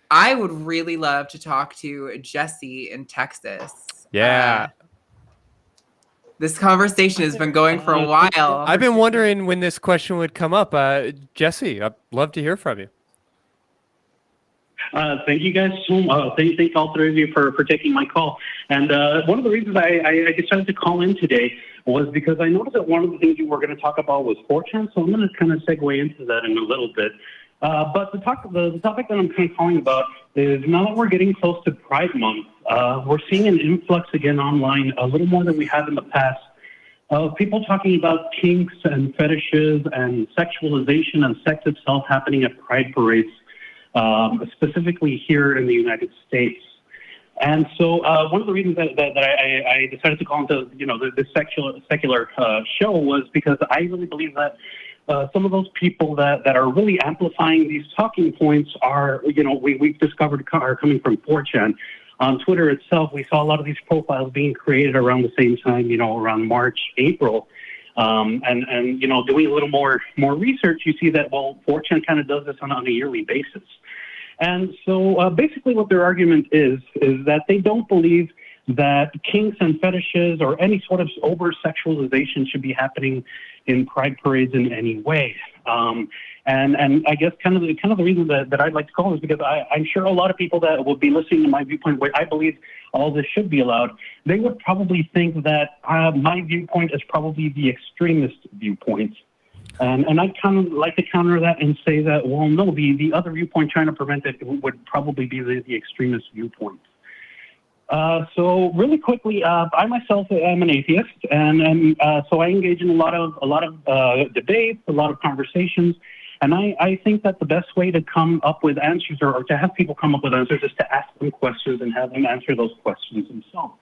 I would really love to talk to Jessie in Texas. Yeah. This conversation has been going for a while. I've been wondering when this question would come up. Jessie, I'd love to hear from you. Thank you guys so much. Thank all three of you for taking my call. And one of the reasons I decided to call in today was because I noticed that one of the things you were going to talk about was 4chan, so I'm going to kind of segue into that in a little bit. But the topic that I'm kind of calling about is now that we're getting close to Pride Month, we're seeing an influx again online, a little more than we have in the past, of people talking about kinks and fetishes and sexualization and sex itself happening at Pride parades. Specifically here in the United States. And so one of the reasons that I decided to call into, this secular show was because I really believe that some of those people that are really amplifying these talking points are, we've discovered are coming from 4chan. On Twitter itself, we saw a lot of these profiles being created around the same time, around March, April. And doing a little more research, you see that, 4chan kind of does this on a yearly basis. And so basically what their argument is that they don't believe that kinks and fetishes or any sort of over-sexualization should be happening in Pride parades in any way. And I guess kind of the reason that I'd like to call is because I'm sure a lot of people that will be listening to my viewpoint, where I believe all this should be allowed, they would probably think that my viewpoint is probably the extremist viewpoint. And I kind of like to counter that and say that, well, no, the other viewpoint trying to prevent it would probably be the extremist viewpoint. So really quickly, I myself am an atheist, and so I engage in a lot of debates, a lot of conversations, and I think that the best way to come up with answers or to have people come up with answers is to ask them questions and have them answer those questions themselves.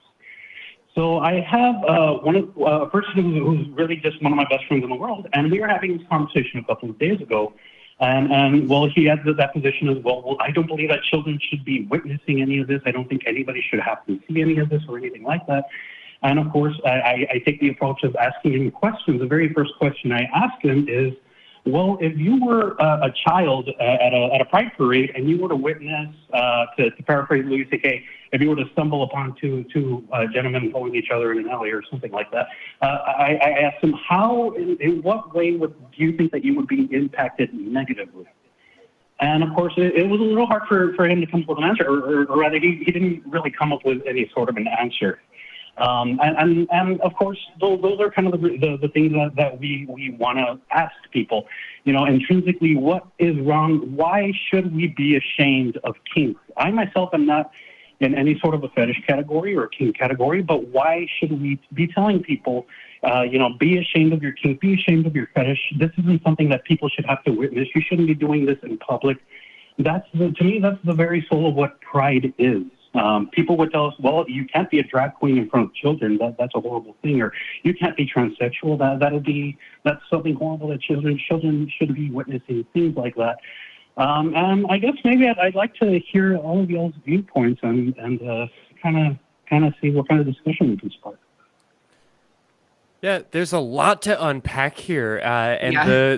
So I have a person who's really just one of my best friends in the world, and we were having this conversation a couple of days ago. And he had that position as well. I don't believe that children should be witnessing any of this. I don't think anybody should have to see any of this or anything like that. And of course, I take the approach of asking him questions. The very first question I asked him is, well, if you were a child at a Pride parade and you were to witness, to paraphrase Louis C.K., if you were to stumble upon two gentlemen pulling each other in an alley or something like that, I asked him, in what way do you think that you would be impacted negatively? And of course, it was a little hard for him to come up with an answer, or rather, he didn't really come up with any sort of an answer. And of course, those are kind of the things that we want to ask people. Intrinsically, what is wrong? Why should we be ashamed of kink? I myself am not in any sort of a fetish category or a kink category, but why should we be telling people, be ashamed of your kink, be ashamed of your fetish? This isn't something that people should have to witness. You shouldn't be doing this in public. To me, that's the very soul of what Pride is. People would tell us, well, you can't be a drag queen in front of children. That's a horrible thing. Or you can't be transsexual. That's something horrible that children should be witnessing, things like that. And I guess maybe I'd like to hear all of y'all's viewpoints and kind of see what kind of discussion we can spark. Yeah, there's a lot to unpack here, and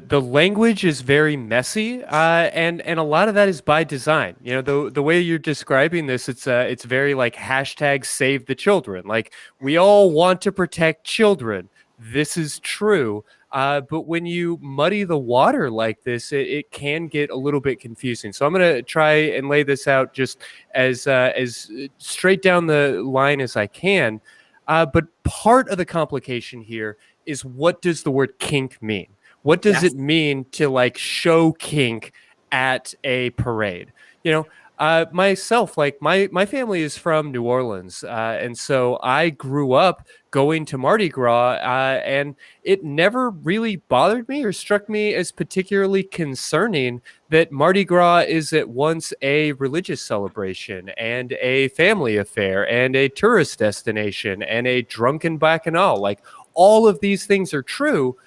the language is very messy, and a lot of that is by design. The way you're describing this, it's very like hashtag save the children. Like, we all want to protect children. This is true. But when you muddy the water like this, it can get a little bit confusing. So I'm going to try and lay this out just as straight down the line as I can. But part of the complication here is, what does the word kink mean? What does it mean to show kink at a parade? Myself, my family is from New Orleans. And so I grew up going to Mardi Gras, and it never really bothered me or struck me as particularly concerning that Mardi Gras is at once a religious celebration and a family affair and a tourist destination and a drunken bacchanal. Like, all of these things are true,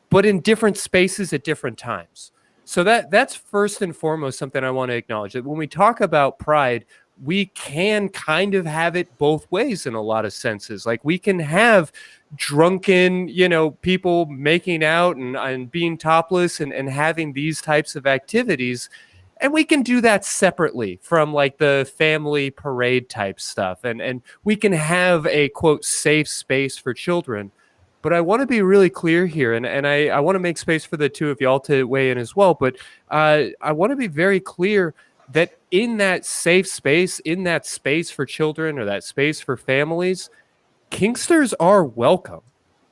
but in different spaces at different times. So that's first and foremost something I want to acknowledge, that when we talk about Pride, we can kind of have it both ways in a lot of senses. Like, we can have drunken, people making out and being topless and having these types of activities. And we can do that separately from like the family parade type stuff. And we can have a quote safe space for children. But I want to be really clear here, and I want to make space for the two of y'all to weigh in as well. But I want to be very clear that in that safe space, in that space for children or that space for families, kinksters are welcome.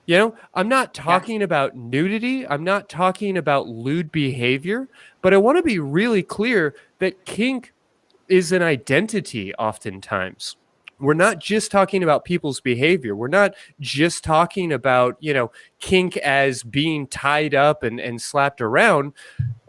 You know, I'm not talking about nudity. I'm not talking about lewd behavior, but I want to be really clear that kink is an identity oftentimes. We're not just talking about people's behavior. We're not just talking about, you know, kink as being tied up and slapped around.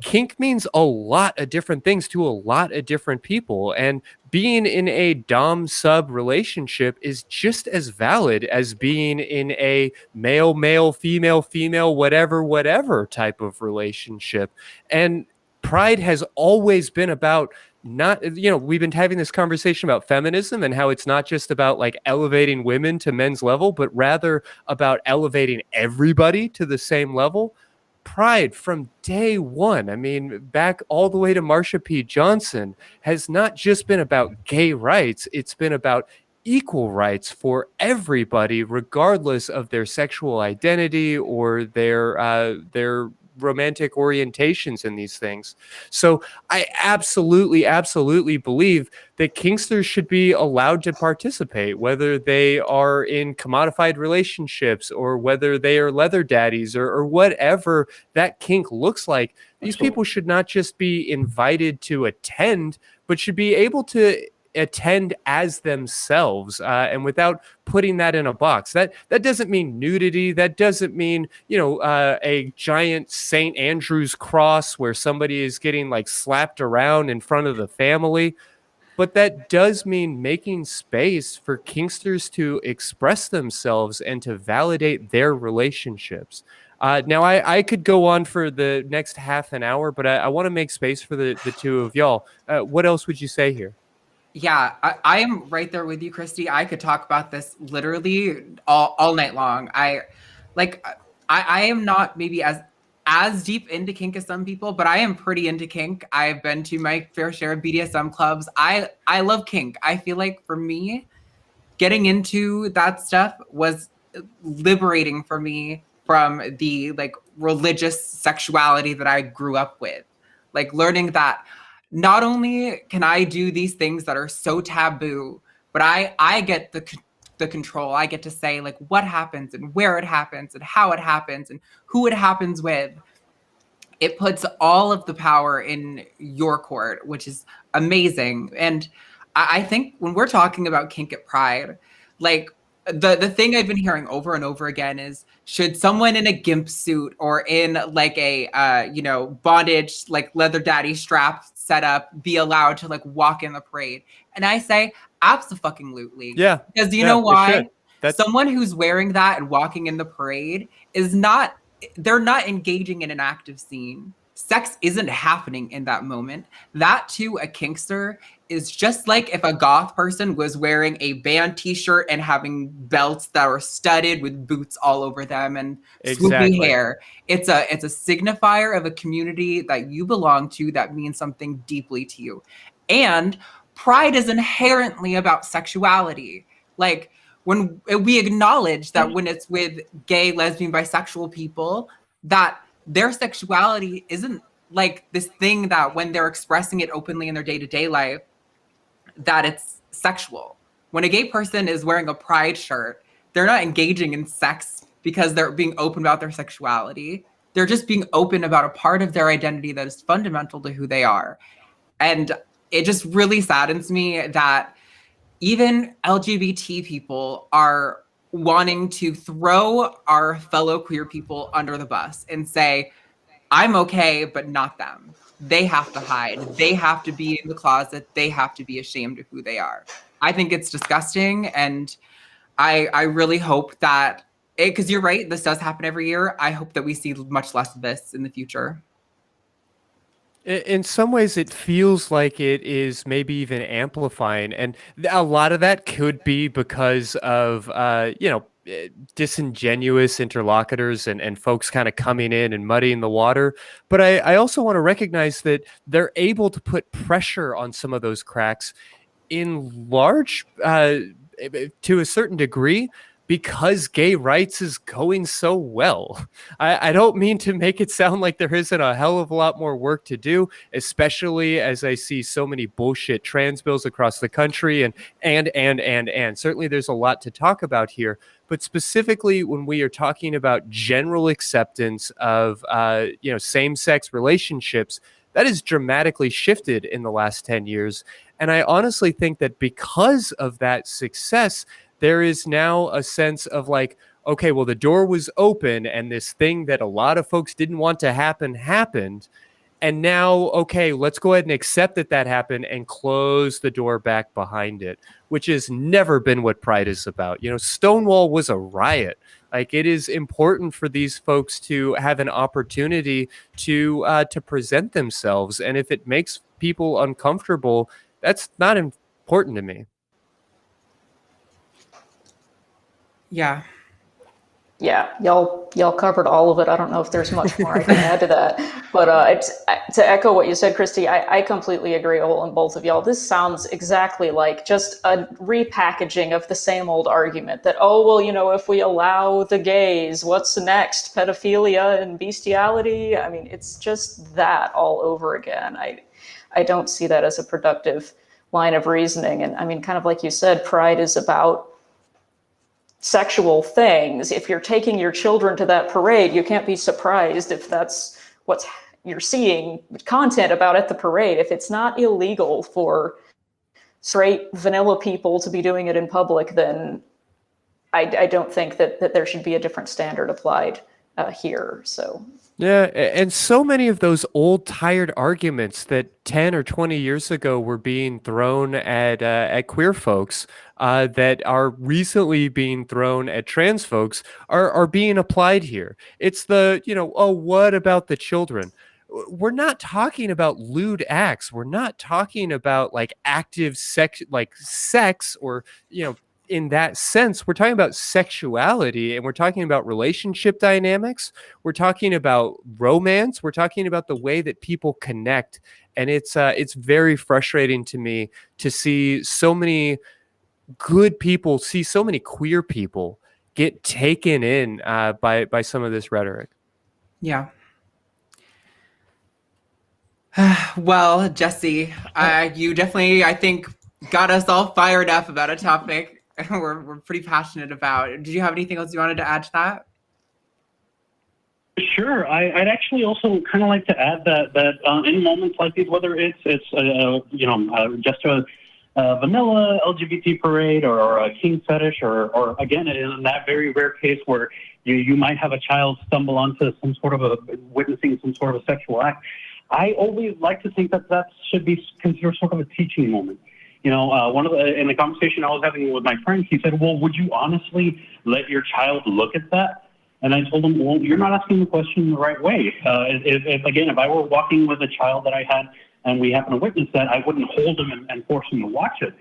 Kink means a lot of different things to a lot of different people. And being in a dom sub relationship is just as valid as being in a male, male, female, female, whatever, whatever type of relationship. And Pride has always been about not, you know, we've been having this conversation about feminism and how it's not just about like elevating women to men's level, but rather about elevating everybody to the same level. Pride from day one, I mean, back all the way to Marsha P. Johnson, has not just been about gay rights, it's been about equal rights for everybody, regardless of their sexual identity or their romantic orientations in these things. So I absolutely believe that kinksters should be allowed to participate, whether they are in commodified relationships or whether they are leather daddies or whatever that kink looks like. These people should not just be invited to attend, but should be able to attend as themselves and without putting that in a box. That doesn't mean nudity. That doesn't mean, you know, a giant St. Andrew's cross where somebody is getting like slapped around in front of the family. But that does mean making space for kinksters to express themselves and to validate their relationships. Now, I could go on for the next half an hour, but I want to make space for the two of y'all. What else would you say here? Yeah, I am right there with you, Christy. I could talk about this literally all night long. I am not maybe as deep into kink as some people, but I am pretty into kink. I've been to my fair share of BDSM clubs. I love kink. I feel like for me, getting into that stuff was liberating for me from the like religious sexuality that I grew up with. Like learning that not only can I do these things that are so taboo, but I get the control. I get to say like what happens and where it happens and how it happens and who it happens with. It puts all of the power in your court, which is amazing. And I think when we're talking about kink at Pride, like the thing I've been hearing over and over again is, should someone in a gimp suit or in like a bondage like leather daddy strap setup be allowed to like walk in the parade? And I say abso-fucking-lutely. Yeah. Because you know why? Someone who's wearing that and walking in the parade they're not engaging in an active scene. Sex isn't happening in that moment. That to a kinkster is just like if a goth person was wearing a band t-shirt and having belts that were studded with boots all over them and swoopy hair. It's a signifier of a community that you belong to that means something deeply to you. And Pride is inherently about sexuality. Like when we acknowledge that when it's with gay, lesbian, bisexual people, that their sexuality isn't like this thing that when they're expressing it openly in their day-to-day life, that it's sexual. When a gay person is wearing a Pride shirt, they're not engaging in sex because they're being open about their sexuality. They're just being open about a part of their identity that is fundamental to who they are. And it just really saddens me that even LGBT people are wanting to throw our fellow queer people under the bus and say, I'm okay, but not them. They have to hide. They have to be in the closet. They have to be ashamed of who they are. I think it's disgusting. And I really hope that, because you're right, this does happen every year. I hope that we see much less of this in the future. In some ways, it feels like it is maybe even amplifying. And a lot of that could be because of, disingenuous interlocutors and folks kind of coming in and muddying the water. But I also want to recognize that they're able to put pressure on some of those cracks in large, to a certain degree, because gay rights is going so well. I don't mean to make it sound like there isn't a hell of a lot more work to do, especially as I see so many bullshit trans bills across the country, and certainly there's a lot to talk about here. But specifically when we are talking about general acceptance of same-sex relationships, that has dramatically shifted in the last 10 years. And I honestly think that because of that success, there is now a sense of like, okay, well, the door was open and this thing that a lot of folks didn't want to happen happened. And now, okay, let's go ahead and accept that that happened and close the door back behind it, which has never been what Pride is about. Stonewall was a riot. Like, it is important for these folks to have an opportunity to present themselves. And if it makes people uncomfortable, that's not important to me. Yeah. Yeah, y'all covered all of it. I don't know if there's much more I can add to that. But to echo what you said, Christy, I completely agree on both of y'all. This sounds exactly like just a repackaging of the same old argument that, if we allow the gays, what's next? Pedophilia and bestiality? I mean, it's just that all over again. I don't see that as a productive line of reasoning. And I mean, kind of like you said, Pride is about sexual things. If you're taking your children to that parade, you can't be surprised if that's what you're seeing content about at the parade. If it's not illegal for straight vanilla people to be doing it in public, then I don't think that there should be a different standard applied here. So yeah, and so many of those old tired arguments that 10 or 20 years ago were being thrown at queer folks that are recently being thrown at trans folks are being applied here. It's the, what about the children? We're not talking about lewd acts. We're not talking about like active sex or, in that sense. We're talking about sexuality, and we're talking about relationship dynamics. We're talking about romance. We're talking about the way that people connect. And it's very frustrating to me to see so many good people, see so many queer people get taken in by some of this rhetoric. Yeah. Well, Jessie, you definitely, I think, got us all fired up about a topic we're pretty passionate about. Did you have anything else you wanted to add to that? Sure. I'd actually also kind of like to add that in moments like these, whether it's just a vanilla LGBT parade or a kink fetish, or again, in that very rare case where you might have a child stumble onto some sort of witnessing some sort of a sexual act, I always like to think that should be considered sort of a teaching moment. In the conversation I was having with my friend, he said, well, would you honestly let your child look at that? And I told him, well, you're not asking the question the right way. If I were walking with a child that I had and we happen to witness that, I wouldn't hold him and force him to watch it.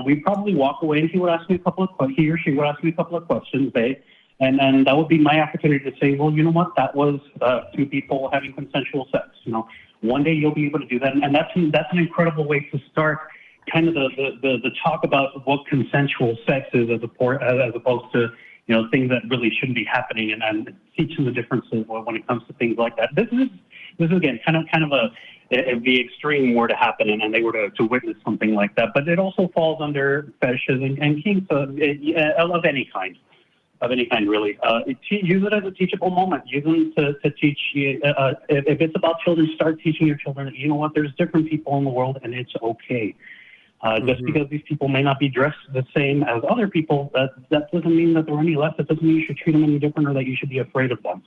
We'd probably walk away and he or she would ask me a couple of questions, and then that would be my opportunity to say, well, you know what, that was two people having consensual sex. One day you'll be able to do that. And that's an incredible way to start kind of the talk about what consensual sex is as opposed to things that really shouldn't be happening, and teaching the differences when it comes to things like that. This is again kind of if the extreme were to happen and they were to witness something like that. But it also falls under fetishes and kinks of any kind. Really. Use it as a teachable moment. Use them to teach. If it's about children, start teaching your children. You know what? There's different people in the world, and it's okay. Just because these people may not be dressed the same as other people, that doesn't mean that they're any less. It doesn't mean you should treat them any different or that you should be afraid of them.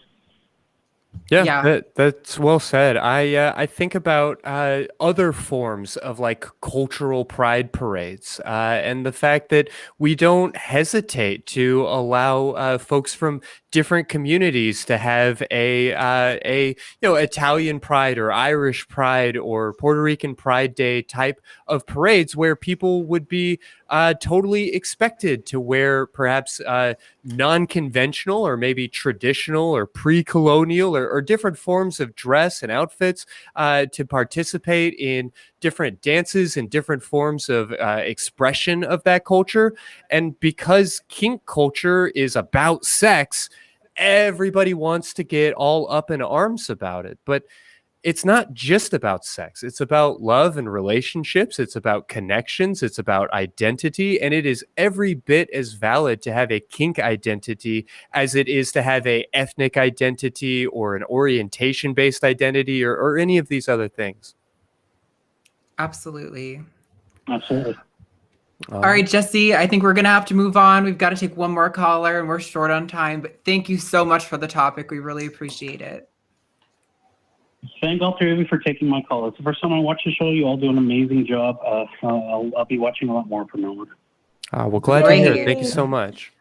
Yeah. That's well said. I think about other forms of like cultural pride parades and the fact that we don't hesitate to allow folks from different communities to have a Italian Pride or Irish Pride or Puerto Rican Pride Day type of parades where people would be totally expected to wear perhaps non-conventional or maybe traditional or pre-colonial or different forms of dress and outfits to participate in different dances and different forms of expression of that culture. And because kink culture is about sex, everybody wants to get all up in arms about it. But it's not just about sex. It's about love and relationships. It's about connections. It's about identity. And it is every bit as valid to have a kink identity as it is to have a ethnic identity or an orientation-based identity or any of these other things. Absolutely. Absolutely. All right, Jessie, I think we're going to have to move on. We've got to take one more caller and we're short on time, but thank you so much for the topic. We really appreciate it. Thank all three of you for taking my call. It's the first time I watched the show. You all do an amazing job. I'll be watching a lot more from now on. Well, glad to hear it. Thank you so much.